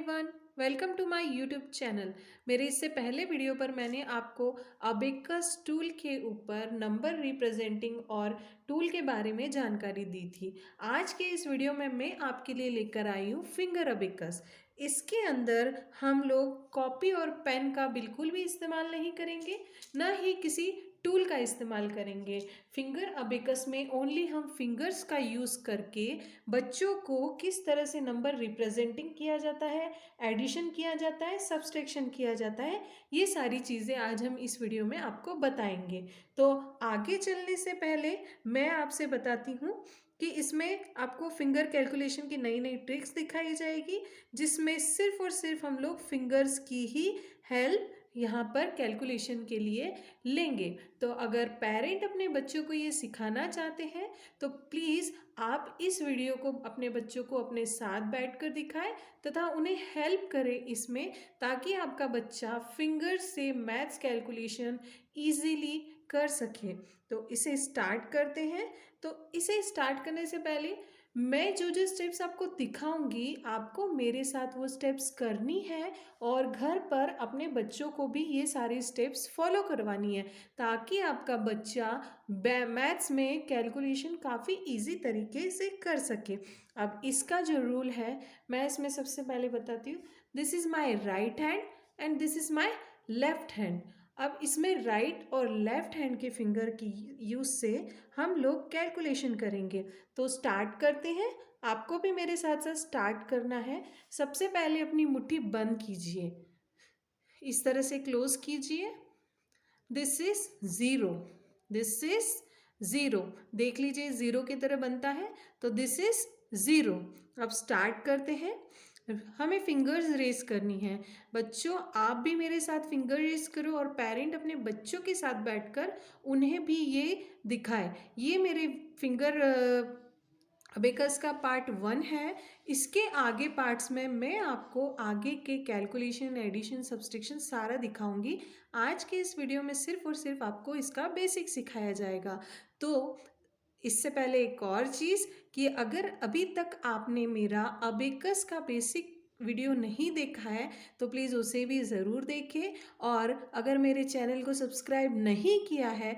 Everyone, welcome to my YouTube channel. मेरे इससे पहले वीडियो पर मैंने आपको अबेकस टूल के ऊपर नंबर रिप्रेजेंटिंग और टूल के बारे में जानकारी दी थी। आज के इस वीडियो में मैं आपके लिए लेकर आई हूँ फिंगर अबेकस। इसके अंदर हम लोग कॉपी और पेन का बिल्कुल भी इस्तेमाल नहीं करेंगे, ना ही किसी टूल का इस्तेमाल करेंगे। फिंगर अबेकस में ओनली हम फिंगर्स का यूज़ करके बच्चों को किस तरह से नंबर रिप्रेजेंटिंग किया जाता है, एडिशन किया जाता है, सब्सट्रैक्शन किया जाता है, ये सारी चीज़ें आज हम इस वीडियो में आपको बताएंगे। तो आगे चलने से पहले मैं आपसे बताती हूँ कि इसमें आपको फिंगर कैलकुलेशन की नई नई ट्रिक्स दिखाई जाएगी, जिसमें सिर्फ और सिर्फ हम लोग फिंगर्स की ही हेल्प यहाँ पर कैलकुलेशन के लिए लेंगे। तो अगर पेरेंट अपने बच्चों को ये सिखाना चाहते हैं तो प्लीज़ आप इस वीडियो को अपने बच्चों को अपने साथ बैठकर दिखाएं तथा उन्हें हेल्प करें इसमें, ताकि आपका बच्चा फिंगर से मैथ्स कैलकुलेशन इजीली कर सके। तो इसे स्टार्ट करते हैं। तो इसे स्टार्ट करने से पहले मैं जो जो स्टेप्स आपको दिखाऊंगी, आपको मेरे साथ वो स्टेप्स करनी है और घर पर अपने बच्चों को भी ये सारे स्टेप्स फॉलो करवानी है, ताकि आपका बच्चा मैथ्स में कैलकुलेशन काफ़ी इजी तरीके से कर सके। अब इसका जो रूल है मैं इसमें सबसे पहले बताती हूँ। This is my right hand and this is my left hand. अब इसमें राइट और लेफ्ट हैंड के फिंगर की यूज़ से हम लोग कैलकुलेशन करेंगे। तो स्टार्ट करते हैं। आपको भी मेरे साथ साथ स्टार्ट करना है। सबसे पहले अपनी मुट्ठी बंद कीजिए, इस तरह से क्लोज कीजिए। This is zero, this is zero. देख लीजिए ज़ीरो की तरह बनता है, तो दिस इज ज़ीरो। अब स्टार्ट करते हैं। हमें फिंगर्स रेस करनी है। बच्चों, आप भी मेरे साथ फिंगर रेस करो और पेरेंट अपने बच्चों के साथ बैठकर उन्हें भी ये दिखाए। ये मेरे फिंगर अबेकस का पार्ट 1 है। इसके आगे पार्ट्स में मैं आपको आगे के कैलकुलेशन, एडिशन, सब्सट्रैक्शन सारा दिखाऊंगी। आज के इस वीडियो में सिर्फ और सिर्फ आपको इसका बेसिक सिखाया जाएगा। तो इससे पहले एक और चीज़ कि अगर अभी तक आपने मेरा अबेकस का बेसिक वीडियो नहीं देखा है तो प्लीज़ उसे भी ज़रूर देखें। और अगर मेरे चैनल को सब्सक्राइब नहीं किया है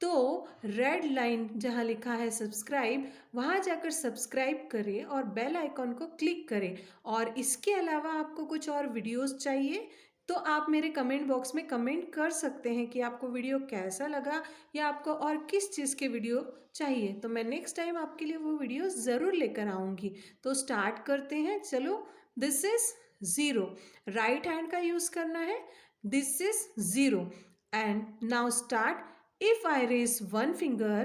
तो रेड लाइन जहाँ लिखा है सब्सक्राइब, वहाँ जाकर सब्सक्राइब करें और बेल आइकॉन को क्लिक करें। और इसके अलावा आपको कुछ और वीडियोस चाहिए तो आप मेरे कमेंट बॉक्स में कमेंट कर सकते हैं कि आपको वीडियो कैसा लगा या आपको और किस चीज़ के वीडियो चाहिए। तो मैं नेक्स्ट टाइम आपके लिए वो वीडियो ज़रूर लेकर आऊँगी। तो स्टार्ट करते हैं। चलो, this is zero. Right hand का यूज़ करना है। This is zero and now start. If I raise one finger,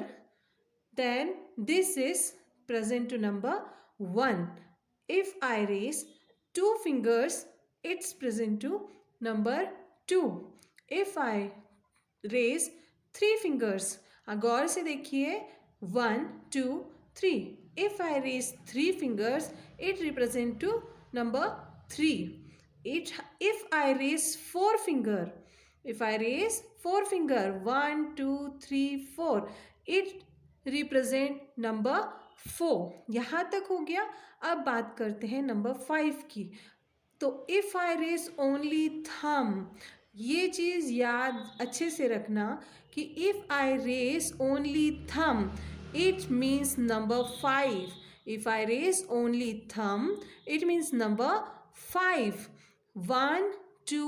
then this is present to number 1. If I raise two fingers, it's present to number 2. If I raise three fingers, गौर से देखिए, 1 2 3. If I raise three fingers, it represent to number 3. If I raise four finger, if I raise four finger, 1 2 3 4, it represent number 4. यहाँ तक हो गया। अब बात करते हैं नंबर 5 की। तो इफ़ आई रेस ओनली थम, ये चीज़ याद अच्छे से रखना कि if I raise only thumb, it means number 5. If I raise only thumb, it means number 5. 1 2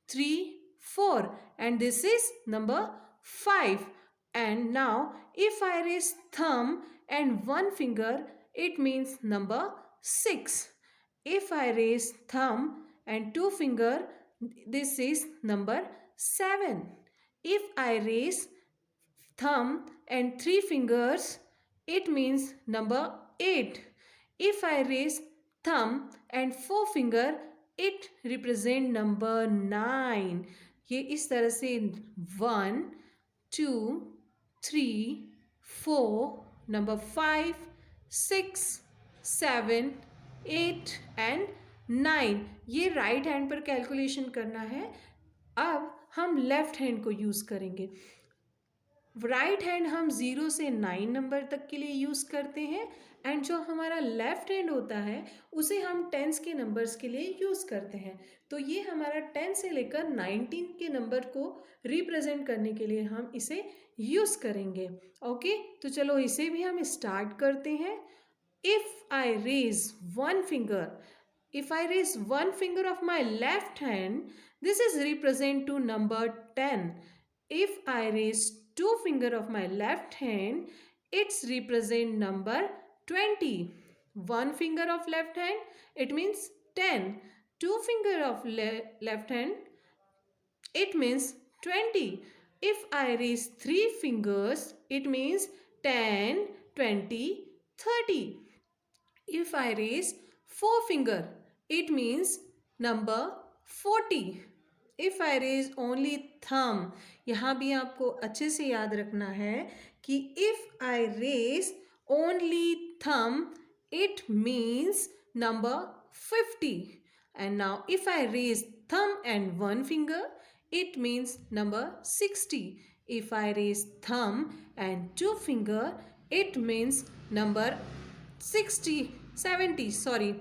3 4 and this is number 5. And now if I raise thumb and one finger, it means number 6. If I raise thumb and two finger, this is number 7. If I raise thumb and three fingers, it means number 8. If I raise thumb and four finger, it represent number 9. ये इस तरह से 1 2 3 4 number 5 6 7 8 and 9, ये right hand पर calculation करना है। अब हम लेफ्ट हैंड को यूज़ करेंगे। राइट हैंड हम 0 से 9 नंबर तक के लिए यूज़ करते हैं एंड जो हमारा लेफ्ट हैंड होता है उसे हम टेंस के नंबर्स के लिए यूज़ करते हैं। तो ये हमारा 10 से लेकर 19 के नंबर को रिप्रेजेंट करने के लिए हम इसे यूज़ करेंगे। ओके, तो चलो इसे भी हम स्टार्ट करते हैं। If I raise one finger, if I raise one finger of my left hand, this is represent to number 10. If I raise two finger of my left hand, it's represent number 20. One finger of left hand, it means 10. Two finger of left hand, it means 20. If I raise three fingers, it means 10, 20, 30. If I raise four finger, it means number 40. If I raise only thumb, यहाँ भी आपको अच्छे से याद रखना है कि if I raise only thumb, it means number 50. And now if I raise thumb and one finger, it means number 60. If I raise thumb and two finger, it means number 70, sorry.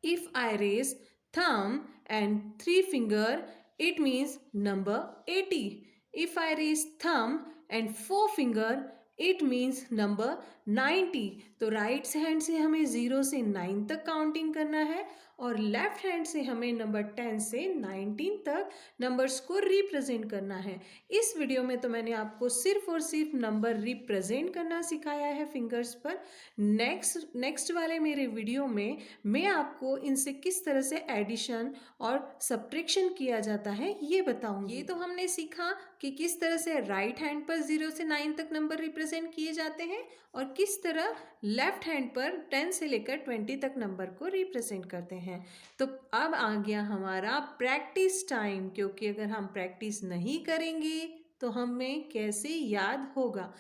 If I raise thumb and three finger, it means number 80. If I raise thumb and four finger, it means number 90। तो right hand से हमें 0 से 9 तक counting करना है और left hand से हमें नंबर 10 से 19 तक नंबर्स को रिप्रेजेंट करना है। इस वीडियो में तो मैंने आपको सिर्फ और सिर्फ नंबर रिप्रेजेंट करना सिखाया है फिंगर्स पर। नेक्स्ट वाले मेरे वीडियो में मैं आपको इनसे किस तरह से एडिशन और सब्ट्रैक्शन किया जाता है ये बताऊंगी। ये तो हमने सीखा कि किस तरह से राइट हैंड पर 0 से 9 तक नंबर रिप्रेजेंट किए जाते हैं और किस तरह लेफ्ट हैंड पर 10 से लेकर 20 तक नंबर को रिप्रेजेंट करते हैं। तो अब आ गया हमारा प्रैक्टिस टाइम, क्योंकि अगर हम प्रैक्टिस नहीं करेंगे तो हमें कैसे याद होगा।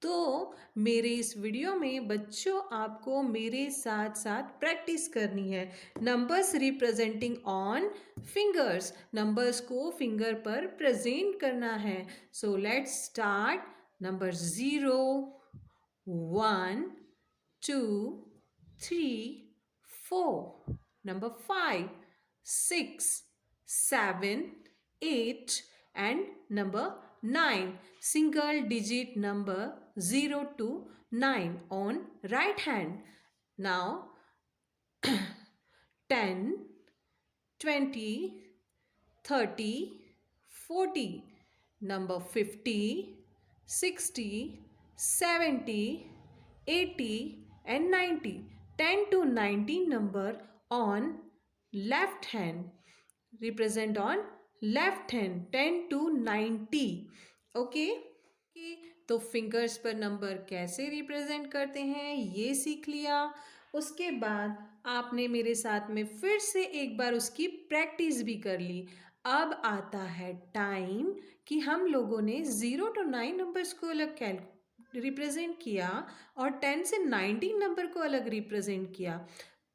तो मेरे इस वीडियो में बच्चों आपको मेरे साथ साथ प्रैक्टिस करनी है। Numbers representing on fingers, numbers को फिंगर पर प्रेजेंट करना है। So let's start. Number 0, 1, 2, 3, 4. Number 5, 6, 7, 8 and number 9. Single digit number 0 to 9 on right hand. Now 10, 20, 30, 40. Number 50, 60, 70, 80 and 90. 10 to 19 number on left hand, represent on left hand 10 to 90. Okay, तो fingers पर number कैसे represent करते हैं ये सीख लिया। उसके बाद आपने मेरे साथ में फिर से एक बार उसकी प्रैक्टिस भी कर ली। अब आता है टाइम कि हम लोगों ने 0 to 9 नंबर्स को अलग रिप्रेजेंट किया और 10 से 19 नंबर को अलग रिप्रेजेंट किया।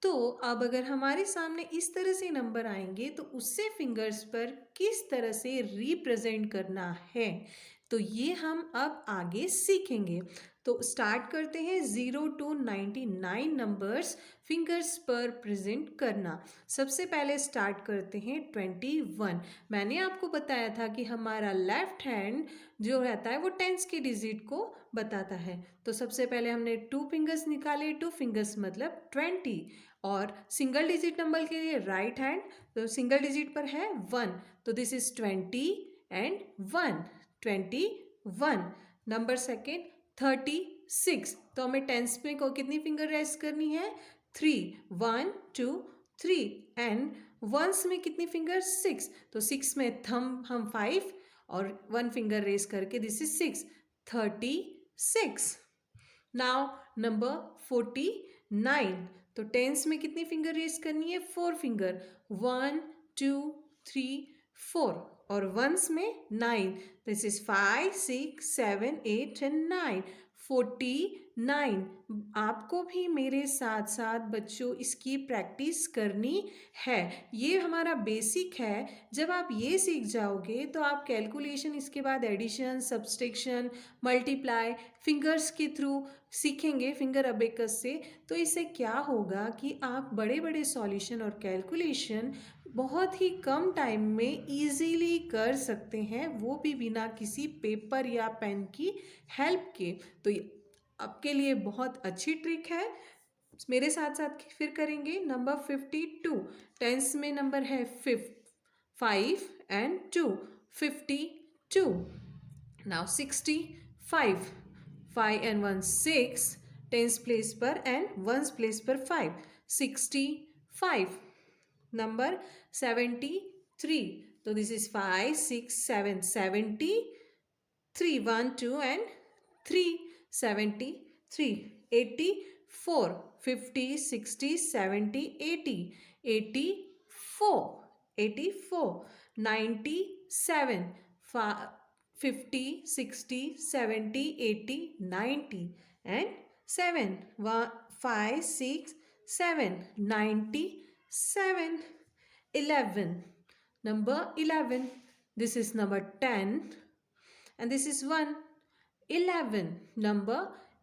तो अब अगर हमारे सामने इस तरह से नंबर आएंगे तो उससे फिंगर्स पर किस तरह से रिप्रेजेंट करना है, तो ये हम अब आगे सीखेंगे। तो स्टार्ट करते हैं 0 to 99 नंबर्स फिंगर्स पर प्रेजेंट करना। सबसे पहले स्टार्ट करते हैं 21। मैंने आपको बताया था कि हमारा लेफ्ट हैंड जो रहता है वो टेंस के डिजिट को बताता है। तो सबसे पहले हमने 2 फिंगर्स निकाले, 2 फिंगर्स मतलब 20। और सिंगल डिजिट नंबर के लिए राइट हैंड, तो सिंगल डिजिट पर है 1, तो this is 20 and 1, 21। Number second 36, तो हमें टेंस में को कितनी फिंगर रेस्ट करनी है 3, 1 2 3 एंड वंस में कितनी फिंगर 6, तो 6 में थंब हम 5 और 1 फिंगर रेस करके दिस इज 6, 36। नाउ नंबर 49, तो टेंस में कितनी फिंगर रेस करनी है 4 फिंगर, 1 2 3 4 और वंस में 9, दिस इज 5, 6, 7, 8 एंड 9, 49। आपको भी मेरे साथ साथ बच्चों इसकी प्रैक्टिस करनी है। ये हमारा बेसिक है। जब आप ये सीख जाओगे तो आप कैलकुलेशन, इसके बाद एडिशन, सब्सट्रैक्शन, मल्टीप्लाई फिंगर्स के थ्रू सीखेंगे, फिंगर अबेकस से। तो इससे क्या होगा कि आप बड़े बड़े सॉल्यूशन और कैलकुलेशन बहुत ही कम टाइम में इजीली कर सकते हैं, वो भी बिना किसी पेपर या पेन की हेल्प के। तो ये आपके लिए बहुत अच्छी ट्रिक है। मेरे साथ साथ फिर करेंगे। नंबर 52, टेंस में नंबर है 5 and 2, 52। Now 65, 5 and 1 6, tens place पर एंड वंस प्लेस पर 5, 65। नंबर 73, तो this is 5, 6, 7, 73, 1, 2 and 3, 73, 84, 50, 60, 70, 80, 84, 84, 97, 50, 60, 70, 80, 90 and 7, 5, 6, 7, 97, 11, number 11, this is number 10 and this is 1, 11, number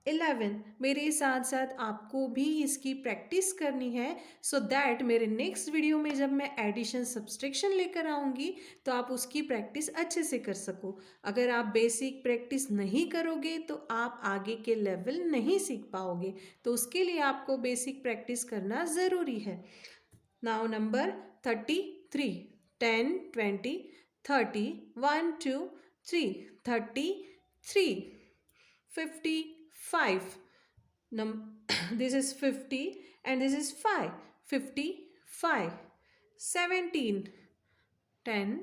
11। मेरे साथ साथ आपको भी इसकी प्रैक्टिस करनी है, सो दैट मेरे नेक्स्ट वीडियो में जब मैं एडिशन सब्सट्रैक्शन लेकर आऊँगी तो आप उसकी प्रैक्टिस अच्छे से कर सको। अगर आप बेसिक प्रैक्टिस नहीं करोगे तो आप आगे के लेवल नहीं सीख पाओगे, तो उसके लिए आपको बेसिक प्रैक्टिस करना ज़रूरी है। Now number 33, 10, 20, 30, 1, 2, 3, 33, 55, this is 50 and this is 5, 55, 17, 10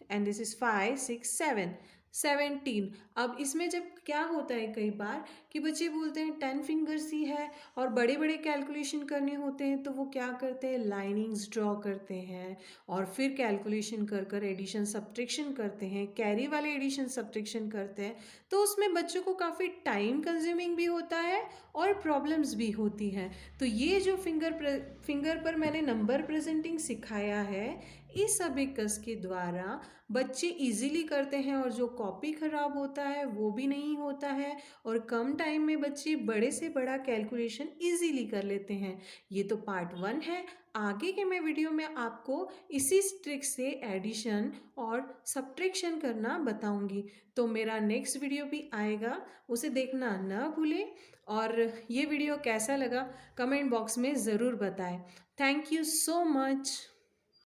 and this is 5, 6, 7, 17। अब इसमें जब क्या होता है कई बार कि बच्चे बोलते हैं 10 फिंगर्स ही है और बड़े बड़े कैलकुलेशन करने होते हैं, तो वो क्या करते हैं, लाइनिंग्स ड्रॉ करते हैं और फिर कैलकुलेशन कर कर एडिशन सब्ट्रैक्शन करते हैं, कैरी वाले एडिशन सब्ट्रैक्शन करते हैं। तो उसमें बच्चों को काफ़ी टाइम कंज्यूमिंग भी होता है और प्रॉब्लम्स भी होती हैं। तो ये जो फिंगर पर मैंने नंबर प्रेजेंटिंग सिखाया है, इस अबेकस के द्वारा बच्चे इजीली करते हैं और जो कॉपी ख़राब होता है वो भी नहीं होता है और कम टाइम में बच्चे बड़े से बड़ा कैलकुलेशन इजीली कर लेते हैं। ये तो पार्ट 1 है। आगे के मैं वीडियो में आपको इसी ट्रिक से एडिशन और सब्ट्रैक्शन करना बताऊंगी। तो मेरा नेक्स्ट वीडियो भी आएगा, उसे देखना ना भूलें। और ये वीडियो कैसा लगा कमेंट बॉक्स में ज़रूर बताएं। Thank you so much.